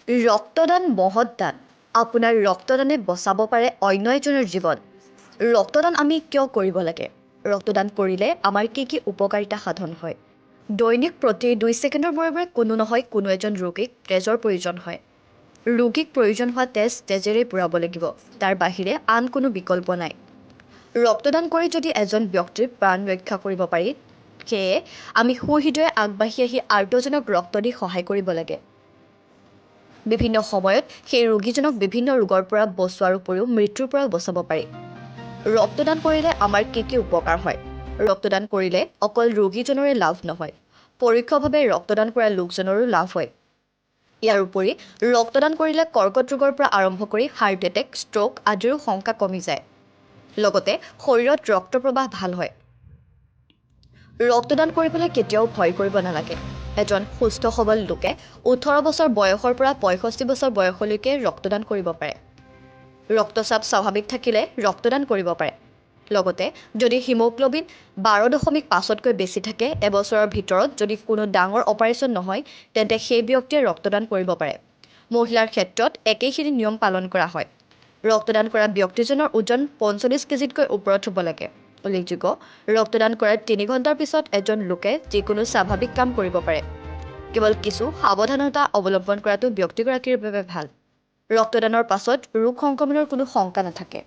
ৰক্তদান মহৎ দান। আপোনাৰ ৰক্তদানে বচাব পাৰে অন্য এজনৰ জীৱন। ৰক্তদান আমি কিয় কৰিব লাগে? ৰক্তদান কৰিলে আমাৰ কি কি উপকাৰিতা সাধন হয়? দৈনিক প্ৰতি 2 ছেকেণ্ডৰ মূৰে মূৰে কোনো নহয় কোনো এজন ৰোগীক তেজৰ প্ৰয়োজন হয়। ৰোগীক প্ৰয়োজন হোৱা তেজ তেজেৰে পূৰাব লাগিব। তাৰ বাহিৰে আন কোনো বিকল্প নাই। ৰক্তদান কৰি যদি এজন ব্যক্তিৰ প্ৰাণ ৰক্ষা কৰিব পাৰি, সেয়ে আমি সুহৃদয়ে আগবাঢ়ি আহি আৰ্তজনক ৰক্ত দি সহায় কৰিব লাগে। বিভিন্ন সময়ত সেই ৰোগীজনক বিভিন্ন ৰোগৰ পৰা বচোৱাৰ উপৰিও মৃত্যুৰ পৰাও বচাব পাৰি। ৰক্তদান কৰিলে আমাৰ কি কি উপকাৰ হয়? ৰক্তদান কৰিলে অকল ৰোগীজনৰে লাভ নহয়, পৰোক্ষভাৱে ৰক্তদান কৰা লোকজনৰো লাভ হয়। ইয়াৰ উপৰি ৰক্তদান কৰিলে কৰ্কট ৰোগৰ পৰা আৰম্ভ কৰি হাৰ্ট এটেক, ষ্ট্ৰোক আদিৰো শংকা কমি যায়। লগতে শৰীৰত ৰক্ত প্ৰবাহ ভাল হয়। ৰক্তদান কৰিবলৈ কেতিয়াও ভয় কৰিব নালাগে। এজন সুস্থ সবল লোকে 18 বছৰ বয়সৰ পৰা 65 বছৰ বয়সলৈকে ৰক্তদান কৰিব পাৰে। ৰক্তচাপ স্বাভাৱিক থাকিলে ৰক্তদান কৰিব পাৰে। লগতে যদি হিমোগ্লোবিন 12.5তকৈ বেছি থাকে, এবছৰৰ ভিতৰত যদি কোনো ডাঙৰ অপাৰেশ্যন নহয়, তেন্তে সেই ব্যক্তিয়ে ৰক্তদান কৰিব পাৰে। মহিলাৰ ক্ষেত্ৰত একেখিনি নিয়ম পালন কৰা হয়। ৰক্তদান কৰা ব্যক্তিজনৰ ওজন 45 কেজিতকৈ ওপৰত হ'ব লাগে। উল্লেখযোগ্য, ৰক্তদান কৰাৰ 3 ঘণ্টাৰ পিছত এজন লোকে যিকোনো স্বাভাৱিক কাম কৰিব পাৰে। কেৱল কিছু সাৱধানতা অৱলম্বন কৰাটো ব্যক্তিগৰাকীৰ বাবে ভাল। ৰক্তদানৰ পাছত ৰোগ সংক্ৰমণৰ কোনো শংকা নাথাকে।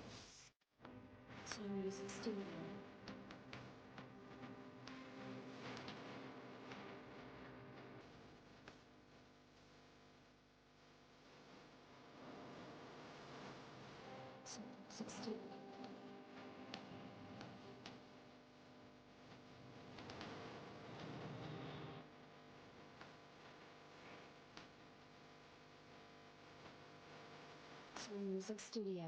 Music Studio.